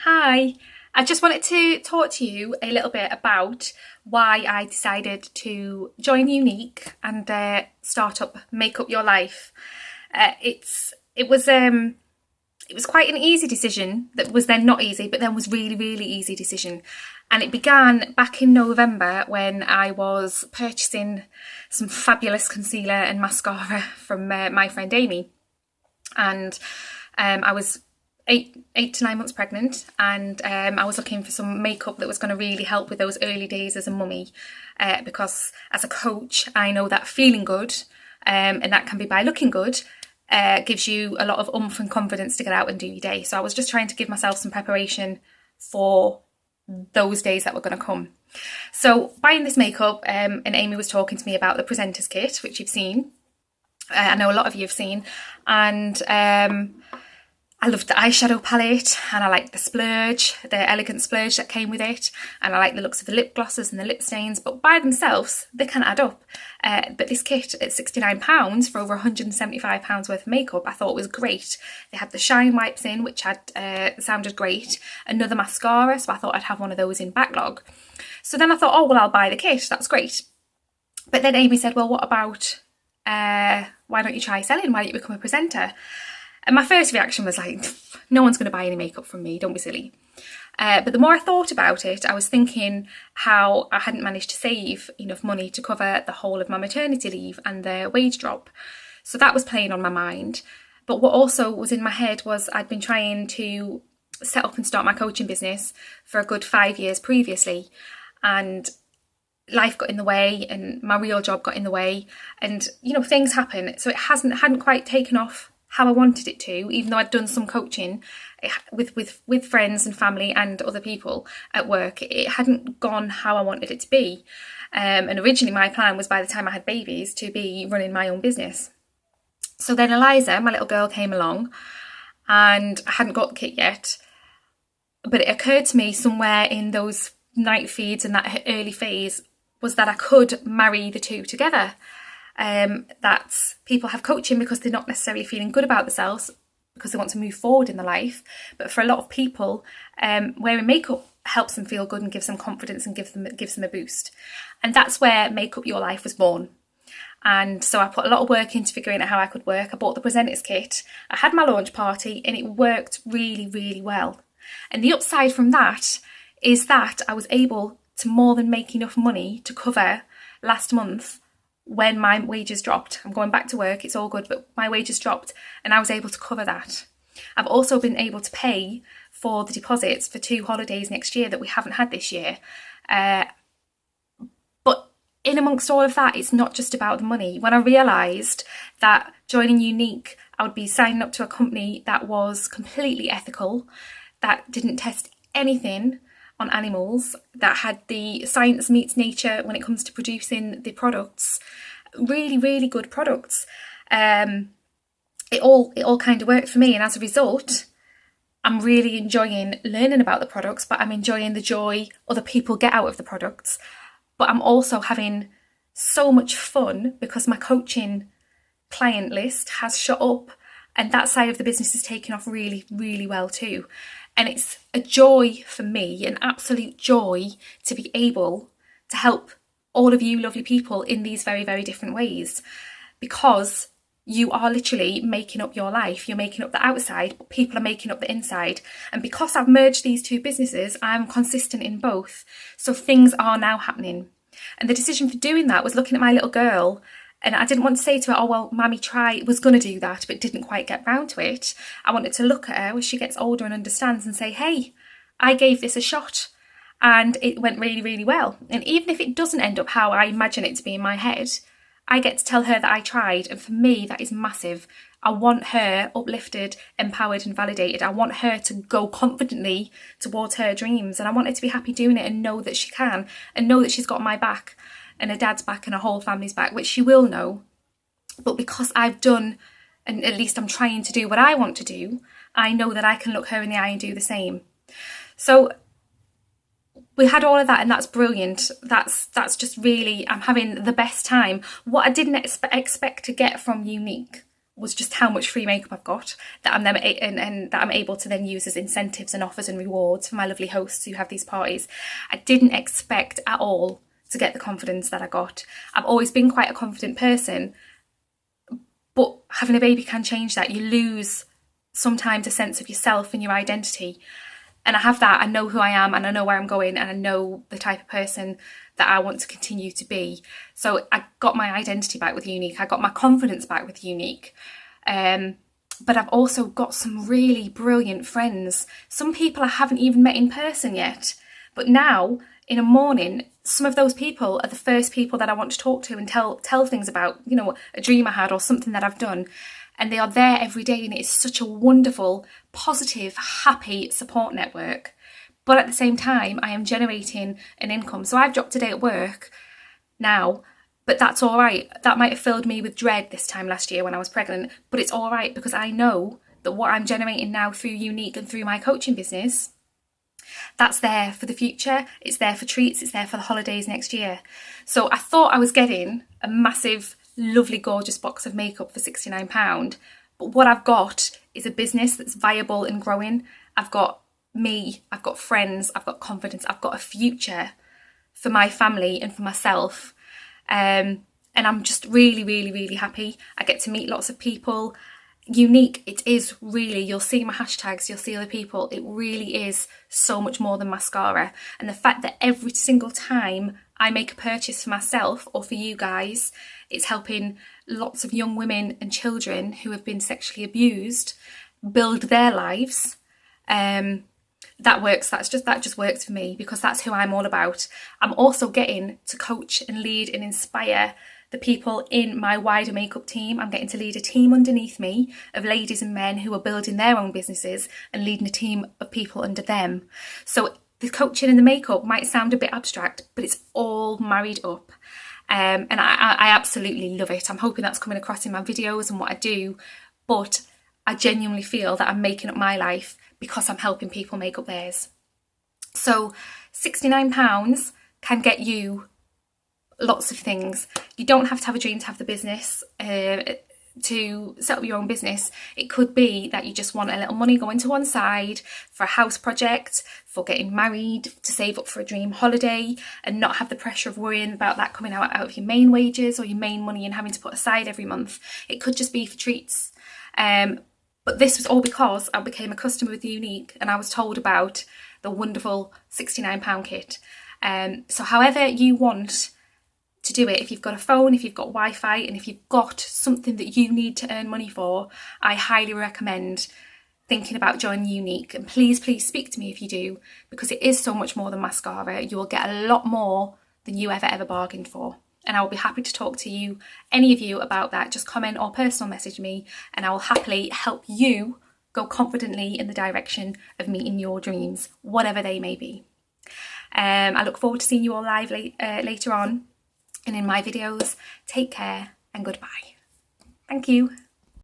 Hi, I just wanted to talk to you a little bit about why I decided to join Unique and start up Make Up Your Life. It was quite an easy decision that was then not easy, but then was really easy decision. And it began back in November when I was purchasing some fabulous concealer and mascara from my friend Amy, and I was eight to 9 months pregnant, and I was looking for some makeup that was going to really help with those early days as a mummy, because as a coach I know that feeling good, and that can be by looking good, gives you a lot of oomph and confidence to get out and do your day. So I was just trying to give myself some preparation for those days that were going to come. So buying this makeup, and Amy was talking to me about the Presenters Kit, which you've seen. I know a lot of you have seen, and I loved the eyeshadow palette, and I liked the splurge, the elegant splurge that came with it, and I like the looks of the lip glosses and the lip stains, but by themselves they can add up. But this kit at £69 for over £175 worth of makeup I thought was great. They had the shine wipes in, which had sounded great, another mascara, so I thought I'd have one of those in backlog. So then I thought, oh well, I'll buy the kit, that's great. But then Amy said, well, what about why don't you try selling? Why don't you become a presenter? And my first reaction was like, no one's going to buy any makeup from me, don't be silly. But the more I thought about it, I was thinking how I hadn't managed to save enough money to cover the whole of my maternity leave and the wage drop. So that was playing on my mind. But what also was in my head was I'd been trying to set up and start my coaching business for a good 5 years previously. And life got in the way, and my real job got in the way, and things happen. So it hadn't quite taken off how I wanted it to, even though I'd done some coaching with friends and family and other people at work. It hadn't gone how I wanted it to be. And originally my plan was by the time I had babies to be running my own business. So then Eliza, my little girl, came along, and I hadn't got the kit yet, but it occurred to me somewhere in those night feeds and that early phase was that I could marry the two together. That people have coaching because they're not necessarily feeling good about themselves, because they want to move forward in their life. But for a lot of people, wearing makeup helps them feel good and gives them confidence and gives them a boost. And that's where Make Up Your Life was born. And so I put a lot of work into figuring out how I could work. I bought the Presenters Kit. I had my launch party, and it worked really well. And the upside from that is that I was able to more than make enough money to cover last month when my wages dropped. I'm going back to work, it's all good, but my wages dropped and I was able to cover that. I've also been able to pay for the deposits for 2 holidays next year that we haven't had this year. But in amongst all of that, it's not just about the money. When I realised that joining Unique, I would be signing up to a company that was completely ethical, that didn't test anything on animals, that had the science meets nature when it comes to producing the products, really good products. It all kind of worked for me, and as a result, I'm really enjoying learning about the products, but I'm enjoying the joy other people get out of the products. But I'm also having so much fun because my coaching client list has shot up, and that side of the business is taking off really well too. And it's a joy for me, an absolute joy, to be able to help all of you lovely people in these very different ways, because you are literally making up your life. You're making up the outside, but people are making up the inside. And because I've merged these two businesses, I'm consistent in both. So things are now happening. And the decision for doing that was looking at my little girl. And I didn't want to say to her, oh, well, Mammy was going to do that, but didn't quite get round to it. I wanted to look at her as she gets older and understands and say, hey, I gave this a shot and it went really well. And even if it doesn't end up how I imagine it to be in my head, I get to tell her that I tried. And for me, that is massive. I want her uplifted, empowered and validated. I want her to go confidently towards her dreams. And I want her to be happy doing it and know that she can, and know that she's got my back, and her dad's back, and her whole family's back, which she will know. But because I've done, and at least I'm trying to do what I want to do, I know that I can look her in the eye and do the same. So we had all of that, and that's brilliant. That's just really, I'm having the best time. What I didn't expect to get from Unique was just how much free makeup I've got that I'm then and that I'm able to then use as incentives and offers and rewards for my lovely hosts who have these parties. I didn't expect at all to get the confidence that I got. I've always been quite a confident person, but having a baby can change that. You lose sometimes a sense of yourself and your identity. And I have that. I know who I am and I know where I'm going and I know the type of person that I want to continue to be. So I got my identity back with Younique. I got my confidence back with Younique. But I've also got some really brilliant friends. Some people I haven't even met in person yet. But now, in a morning, some of those people are the first people that I want to talk to and tell things about, you know, a dream I had or something that I've done. And they are there every day, and it is such a wonderful, positive, happy support network. But at the same time, I am generating an income. So I've dropped a day at work now, but that's all right. That might have filled me with dread this time last year when I was pregnant, but it's all right because I know that what I'm generating now through Younique and through my coaching business, that's there for the future. It's there for treats. It's there for the holidays next year. So I thought I was getting a massive, lovely, gorgeous box of makeup for £69. But what I've got is a business that's viable and growing. I've got me, I've got friends, I've got confidence, I've got a future for my family and for myself. And I'm just really, really, really happy. I get to meet lots of people. Younique, it is really, you'll see my hashtags, you'll see other people, it really is so much more than mascara. And the fact that every single time I make a purchase for myself or for you guys, it's helping lots of young women and children who have been sexually abused build their lives. That works. That just works for me because that's who I'm all about. I'm also getting to coach and lead and inspire the people in my wider makeup team. I'm getting to lead a team underneath me of ladies and men who are building their own businesses and leading a team of people under them. So the coaching and the makeup might sound a bit abstract, but it's all married up. And I absolutely love it. I'm hoping that's coming across in my videos and what I do, but I genuinely feel that I'm making up my life because I'm helping people make up theirs. So £69 can get you lots of things. You don't have to have a dream to have the business, to set up your own business. It could be that you just want a little money going to one side for a house project, for getting married, to save up for a dream holiday and not have the pressure of worrying about that coming out of your main wages or your main money and having to put aside every month. It could just be for treats. But this was all because I became a customer with Younique and I was told about the wonderful £69 kit. So however you want to do it, if you've got a phone, if you've got Wi-Fi, and if you've got something that you need to earn money for, I highly recommend thinking about joining Younique. And please speak to me if you do, because it is so much more than mascara. You will get a lot more than you ever bargained for. And I will be happy to talk to you, any of you, about that. Just comment or personal message me and I will happily help you go confidently in the direction of meeting your dreams, whatever they may be. I look forward to seeing you all live later on and in my videos. Take care and goodbye. Thank you.